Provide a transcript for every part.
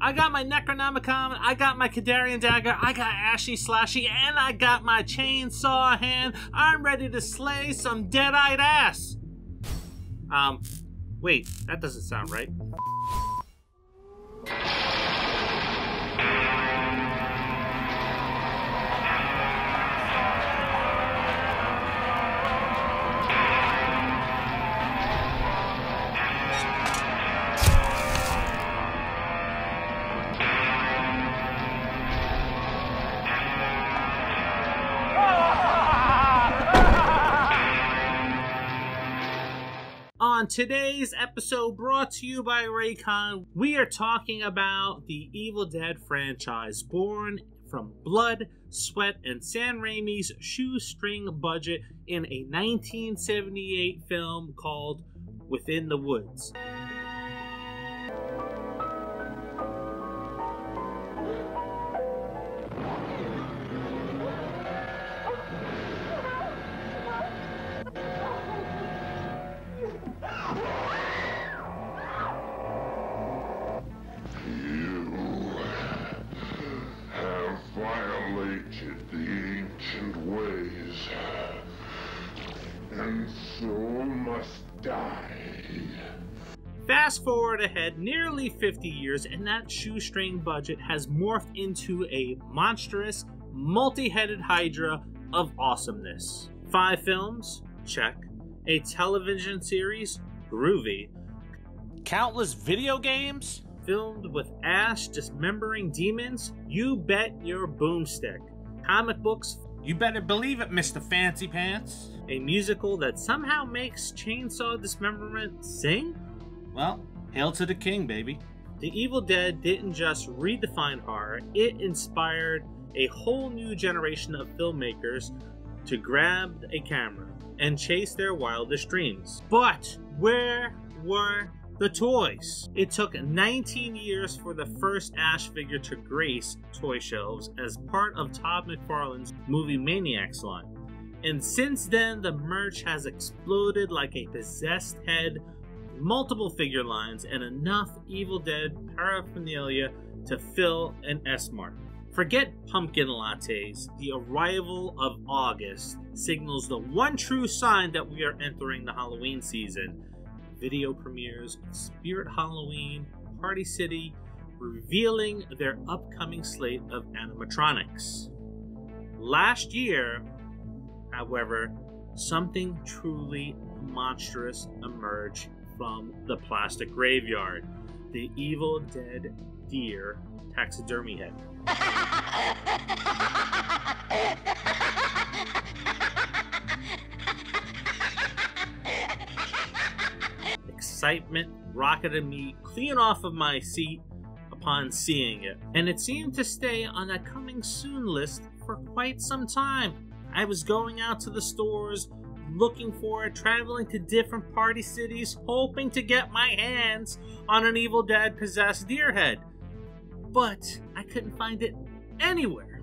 I got my Necronomicon, I got my Kadarian Dagger, I got Ashy Slashy, and I got my Chainsaw Hand. I'm ready to slay some dead-eyed ass. Wait, that doesn't sound right. On today's episode, brought to you by Raycon, we are talking about the Evil Dead franchise, born from blood, sweat, and Sam Raimi's shoestring budget in a 1978 film called Within the Woods. Fast forward ahead nearly 50 years, and that shoestring budget has morphed into a monstrous, multi-headed hydra of awesomeness. 5 films? Check. A television series? Groovy. Countless video games? Filmed with ash dismembering demons? You bet your boomstick. Comic books? You better believe it, Mr. Fancy Pants. A musical that somehow makes chainsaw dismemberment sing? Well, hail to the king, baby. The Evil Dead didn't just redefine horror, it inspired a whole new generation of filmmakers to grab a camera and chase their wildest dreams. But where were the toys? It took 19 years for the first Ash figure to grace toy shelves as part of Todd McFarlane's movie Maniacs line. And since then, the merch has exploded like a possessed head, multiple figure lines, and enough Evil Dead paraphernalia to fill an S-Mart. Forget pumpkin lattes. The arrival of August signals the one true sign that we are entering the Halloween season. Video premieres of Spirit Halloween, Party City, revealing their upcoming slate of animatronics. Last year, however, something truly monstrous emerged from the plastic graveyard. The Evil Dead deer taxidermy head. Excitement rocketed me clean off of my seat upon seeing it, and it seemed to stay on that coming soon list for quite some time. I was going out to the stores, looking for it, traveling to different party cities, hoping to get my hands on an Evil Dead possessed deer head. But I couldn't find it anywhere.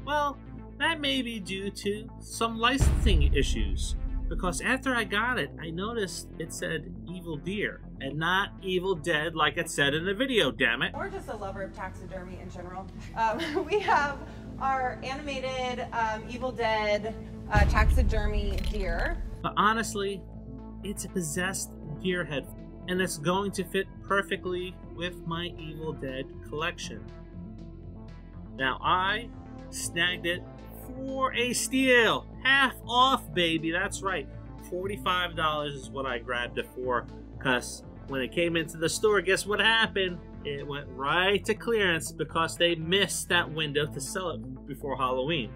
Well, that may be due to some licensing issues, because after I got it, I noticed it said Evil Deer and not Evil Dead like it said in the video, damn it. Or just a lover of taxidermy in general. We have our animated Evil Dead taxidermy deer. But honestly, it's a possessed deer head, and it's going to fit perfectly with my Evil Dead collection. Now I snagged it for a steal. Half off, baby. That's right. $45 is what I grabbed it for, because when it came into the store, guess what happened? It went right to clearance because they missed that window to sell it before Halloween.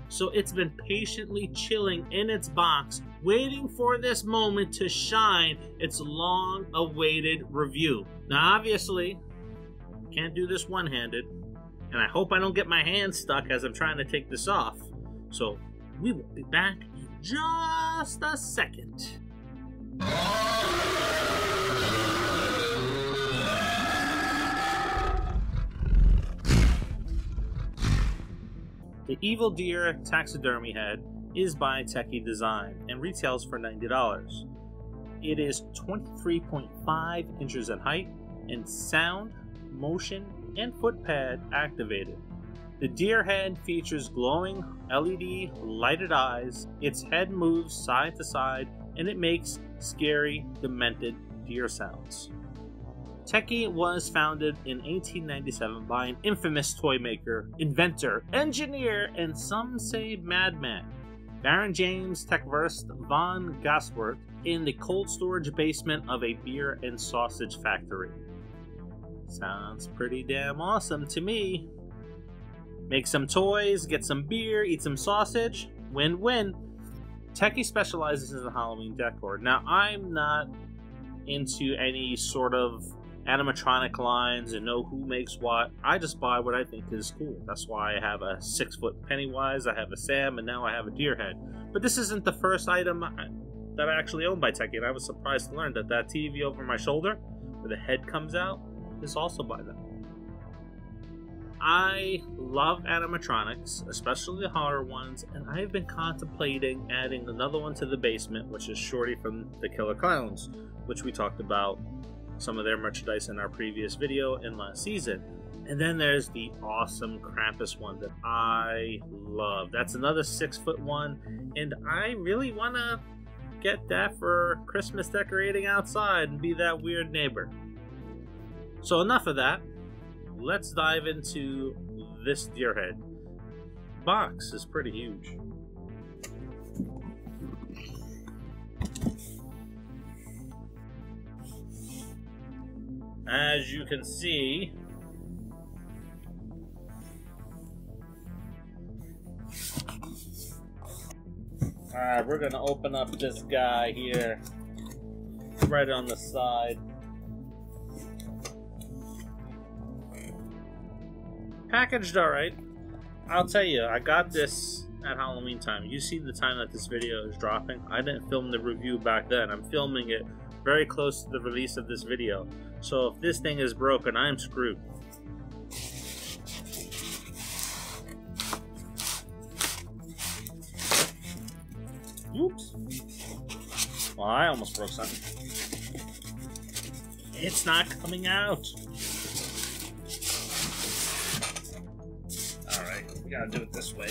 So it's been patiently chilling in its box, waiting for this moment to shine its long-awaited review. Now, obviously, can't do this one-handed, and I hope I don't get my hand stuck as I'm trying to take this off. So we will be back in just a second. The Evil Deer taxidermy head is by Teky Design and retails for $90. It is 23.5 inches in height, and sound, motion, and footpad activated. The deer head features glowing LED lighted eyes, its head moves side to side, and it makes scary, demented deer sounds. Tekky was founded in 1897 by an infamous toy maker, inventor, engineer, and some say madman, Baron James Tekverst von Gasworth, in the cold storage basement of a beer and sausage factory. Sounds pretty damn awesome to me. Make some toys, get some beer, eat some sausage, win-win. Tekky specializes in Halloween decor. Now, I'm not into any sort of animatronic lines and know who makes what. I just buy what I think is cool. That's why I have a 6-foot Pennywise, I have a Sam, and now I have a deer head. But this isn't the first item that I actually own by Tekky, and I was surprised to learn that that TV over my shoulder, where the head comes out, is also by them. I love animatronics, especially the horror ones, and I've been contemplating adding another one to the basement, which is Shorty from the Killer Clowns, which we talked about some of their merchandise in our previous video in last season. And then there's the awesome Krampus one that I love. That's another 6-foot one, and I really want to get that for Christmas decorating outside and be that weird neighbor. So enough of that. Let's dive into this deer head. Box is pretty huge. As you can see, alright, we're gonna open up this guy here, right on the side. Packaged alright. I'll tell you, I got this at Halloween time. You see the time that this video is dropping. I didn't film the review back then. I'm filming it very close to the release of this video. So if this thing is broken, I'm screwed. Oops. Well, I almost broke something. It's not coming out. Alright, we gotta do it this way.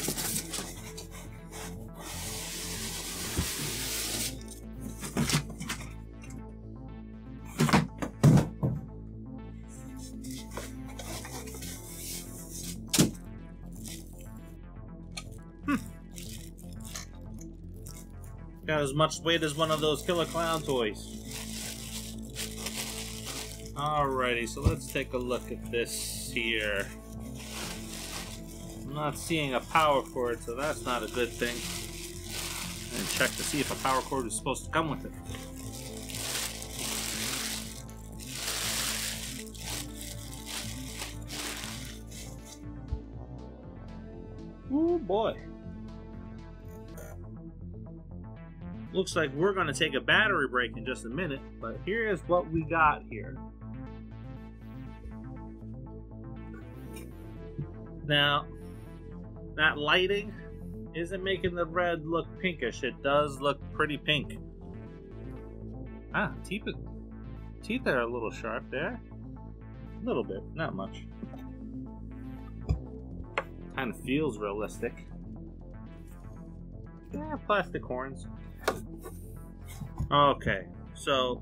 Got as much weight as one of those Killer Clown toys. Alrighty, so let's take a look at this here. I'm not seeing a power cord, so that's not a good thing. And check to see if a power cord is supposed to come with it. Oh boy. Looks like we're going to take a battery break in just a minute, but here's what we got here. Now, that lighting isn't making the red look pinkish. It does look pretty pink. Ah, teeth are a little sharp there. A little bit, not much. Kind of feels realistic. Yeah, plastic horns. Okay, so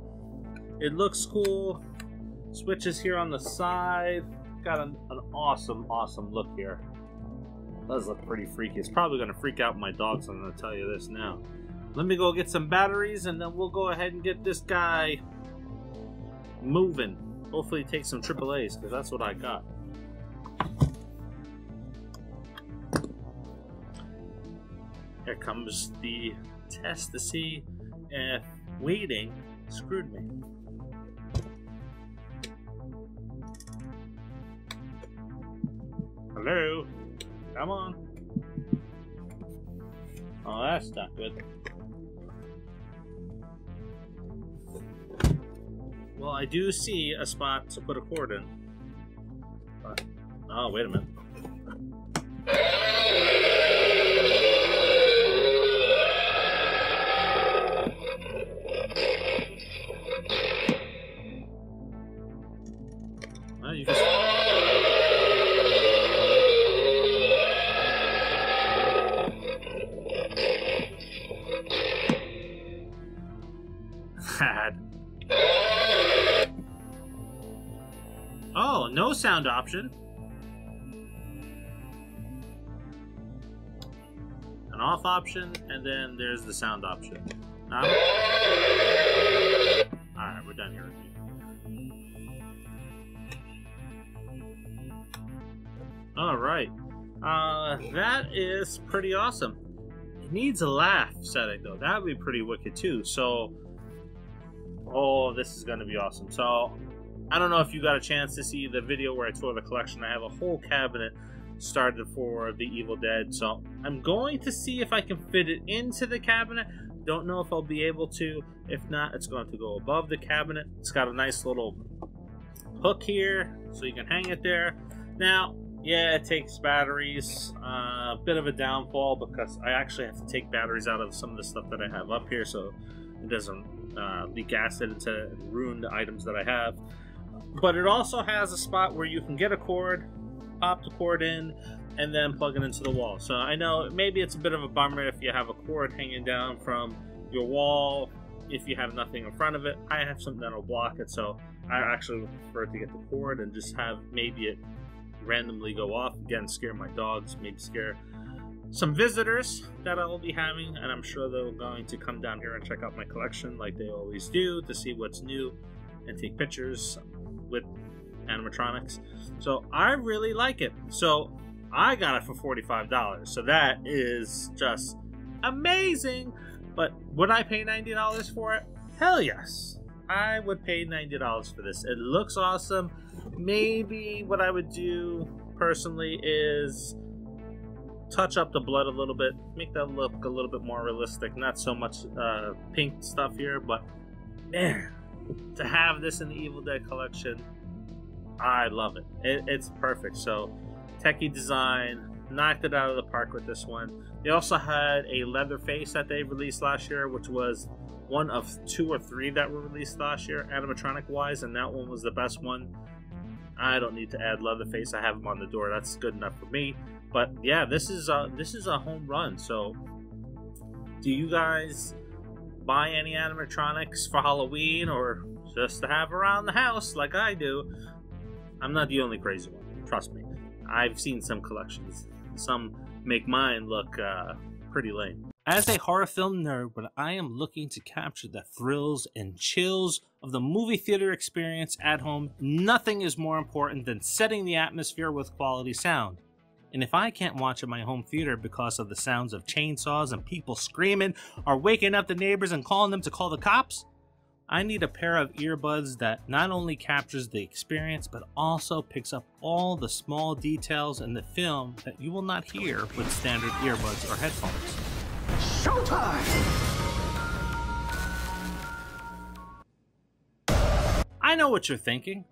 it looks cool. Switches here on the side. Got an awesome look here. Does look pretty freaky. It's probably going to freak out my dogs, I'm going to tell you this now. Let me go get some batteries and then we'll go ahead and get this guy moving. Hopefully take some AAAs, because that's what I got. Here comes the test to see if waiting screwed me. Hello? Come on. Oh, that's not good. Well, I do see a spot to put a cord in. But, oh, wait a minute. Well, you just... rad. Oh, no sound option. An off option, and then there's the sound option. Alright, we're done here. Alright. That is pretty awesome. It needs a laugh setting though. That would be pretty wicked too. So, oh, this is going to be awesome. So, I don't know if you got a chance to see the video where I tour the collection. I have a whole cabinet started for the Evil Dead. So, I'm going to see if I can fit it into the cabinet. Don't know if I'll be able to. If not, it's going to go above the cabinet. It's got a nice little hook here so you can hang it there. Now, yeah, it takes batteries. A bit of a downfall because I actually have to take batteries out of some of the stuff that I have up here so it doesn't leak acid to ruin the items that I have. But it also has a spot where you can get a cord, pop the cord in, and then plug it into the wall. So I know maybe it's a bit of a bummer if you have a cord hanging down from your wall, if you have nothing in front of it. I have something that'll block it, so I actually prefer to get the cord and just have maybe it randomly go off. Again, scare my dogs, maybe scare some visitors that I'll be having, and I'm sure they're going to come down here and check out my collection like they always do to see what's new and take pictures with animatronics. So I really like it. So I got it for $45, so that is just amazing. But would I pay $90 for it? Hell yes, I would pay $90 for this. It looks awesome. Maybe what I would do personally is touch up the blood a little bit, make that look a little bit more realistic. Not so much pink stuff here, but man, to have this in the Evil Dead collection, I love it. It's perfect. So Tekky design, knocked it out of the park with this one. They also had a leather face that they released last year, which was one of 2 or 3 that were released last year animatronic wise, and that one was the best one. I don't need to add Leatherface. I have him on the door. That's good enough for me. But yeah, this is a home run. So, do you guys buy any animatronics for Halloween or just to have around the house like I do? I'm not the only crazy one. Trust me. I've seen some collections. Some make mine look pretty lame. As a horror film nerd, when I am looking to capture the thrills and chills of the movie theater experience at home, nothing is more important than setting the atmosphere with quality sound. And if I can't watch at my home theater because of the sounds of chainsaws and people screaming or waking up the neighbors and calling them to call the cops, I need a pair of earbuds that not only captures the experience but also picks up all the small details in the film that you will not hear with standard earbuds or headphones. Showtime! I know what you're thinking.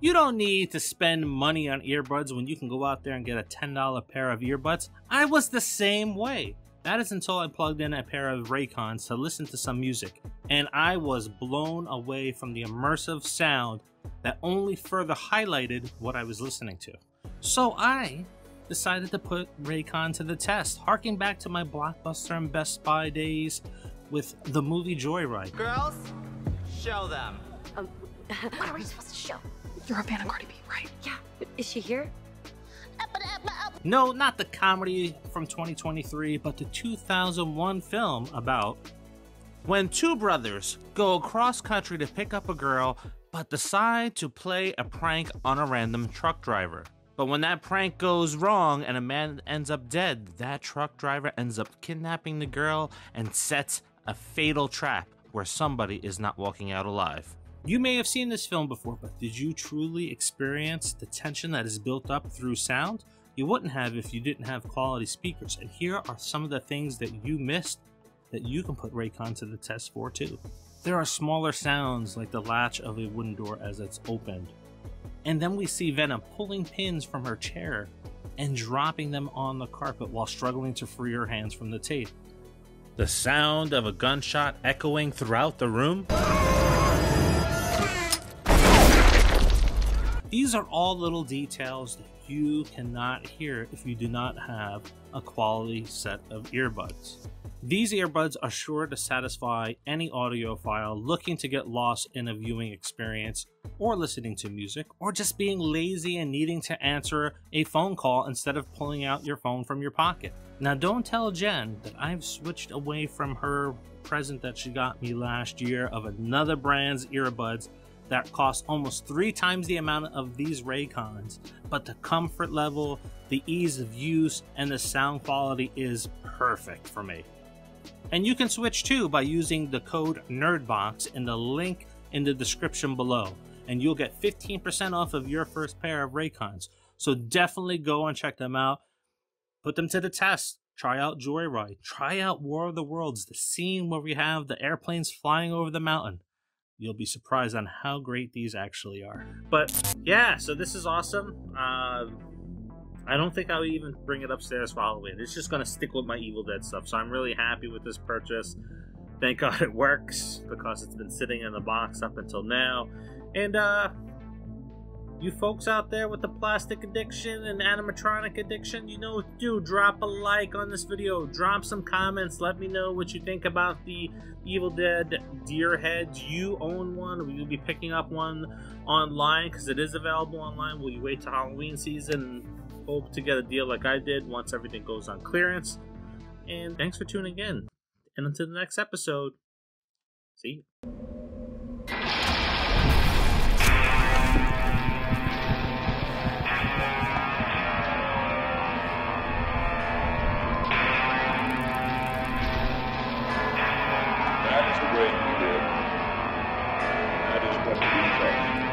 You don't need to spend money on earbuds when you can go out there and get a $10 pair of earbuds. I was the same way. That is until I plugged in a pair of Raycons to listen to some music, and I was blown away from the immersive sound that only further highlighted what I was listening to. So I decided to put Raycon to the test, harking back to my Blockbuster and Best Buy days with the movie Joyride. Girls, show them. What are we supposed to show? You're a fan of Cardi B, right? Yeah. Is she here? No, not the comedy from 2023, but the 2001 film about when 2 brothers go across country to pick up a girl, but decide to play a prank on a random truck driver. But when that prank goes wrong and a man ends up dead, that truck driver ends up kidnapping the girl and sets a fatal trap where somebody is not walking out alive. You may have seen this film before, but did you truly experience the tension that is built up through sound? You wouldn't have if you didn't have quality speakers, and here are some of the things that you missed that you can put Raycon to the test for too. There are smaller sounds like the latch of a wooden door as it's opened. And then we see Venom pulling pins from her chair and dropping them on the carpet while struggling to free her hands from the tape. The sound of a gunshot echoing throughout the room. These are all little details that you cannot hear if you do not have a quality set of earbuds. These earbuds are sure to satisfy any audiophile looking to get lost in a viewing experience, or listening to music, or just being lazy and needing to answer a phone call instead of pulling out your phone from your pocket. Now don't tell Jen that I've switched away from her present that she got me last year of another brand's earbuds that cost almost 3 times the amount of these Raycons, but the comfort level, the ease of use, and the sound quality is perfect for me. And you can switch too by using the code NERDBOX in the link in the description below, and you'll get 15% off of your first pair of Raycons. So definitely go and check them out. Put them to the test. Try out Joyride. Try out War of the Worlds, the scene where we have the airplanes flying over the mountain. You'll be surprised on how great these actually are. But yeah, so this is awesome. I don't think I'll even bring it upstairs for Halloween. It's just going to stick with my Evil Dead stuff. So I'm really happy with this purchase. Thank God it works, because it's been sitting in the box up until now. And you folks out there with the plastic addiction and animatronic addiction, you know what to do. Drop a like on this video. Drop some comments. Let me know what you think about the Evil Dead deer heads. You own one. Will you be picking up one online? Because it is available online. Will you wait till Halloween season and hope to get a deal like I did once everything goes on clearance? And thanks for tuning in. And until the next episode, see you. That is the way you live. That is what we say.